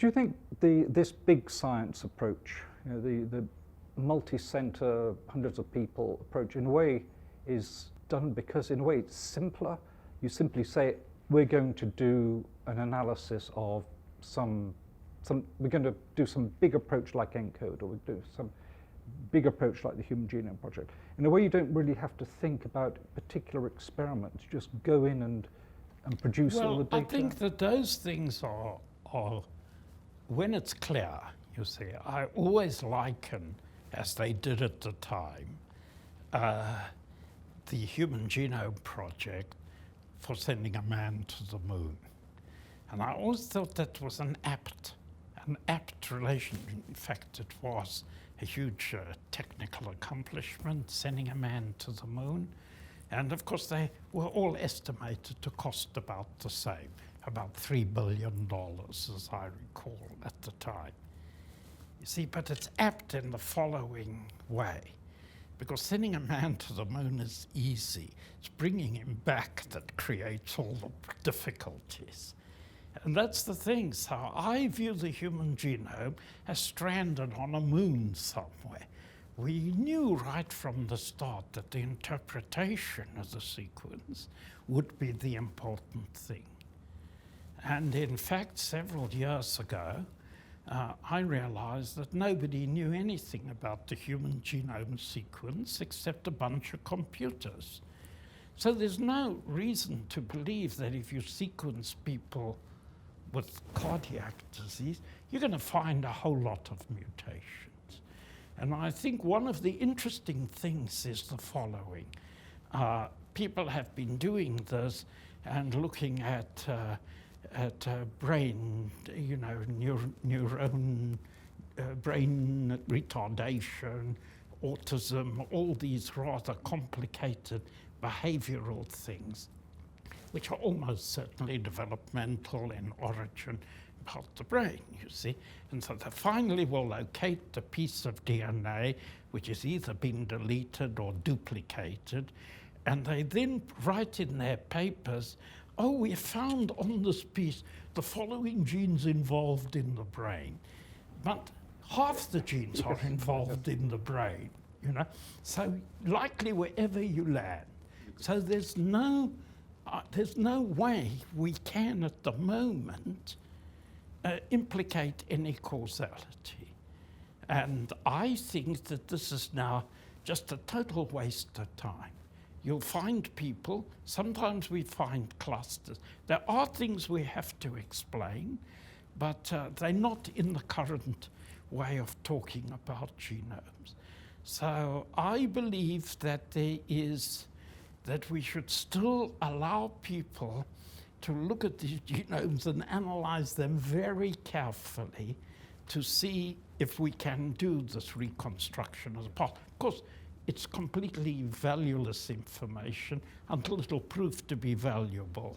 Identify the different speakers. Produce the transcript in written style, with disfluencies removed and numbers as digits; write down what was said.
Speaker 1: Do you think this big science approach, you know, the multi-center, hundreds of people approach, in a way is done because in a way it's simpler? You simply say, we're going to do an analysis of we're going to do some big approach like ENCODE, or we do some big approach like the Human Genome Project. In a way, you don't really have to think about particular experiments. You just go in and produce all the data.
Speaker 2: I think that those things are when it's clear, you see. I always liken, as they did at the time, the Human Genome Project for sending a man to the moon. And I always thought that was an apt relation. In fact, it was a huge technical accomplishment, sending a man to the moon. And of course, they were all estimated to cost about the same, about $3 billion, as I recall at the time. You see, but it's apt in the following way, because sending a man to the moon is easy. It's bringing him back that creates all the difficulties. And that's the thing. So I view the human genome as stranded on a moon somewhere. We knew right from the start that the interpretation of the sequence would be the important thing. And in fact, several years ago, I realized that nobody knew anything about the human genome sequence except a bunch of computers. So there's no reason to believe that if you sequence people with cardiac disease, you're going to find a whole lot of mutations. And I think one of the interesting things is the following. People have been doing this and looking at brain, you know, neuron, brain retardation, autism, all these rather complicated behavioral things, which are almost certainly developmental in origin about the brain, you see. And so they finally will locate the piece of DNA which has either been deleted or duplicated, and they then write in their papers, oh, we found on this piece the following genes involved in the brain. But half the genes are involved in the brain, you know. So likely wherever you land. So there's no way we can at the moment implicate any causality. And I think that this is now just a total waste of time. You'll find people, sometimes we find clusters. There are things we have to explain, but they're not in the current way of talking about genomes. So I believe that that we should still allow people to look at these genomes and analyze them very carefully to see if we can do this reconstruction as a part. Of course, it's completely valueless information until it'll prove to be valuable.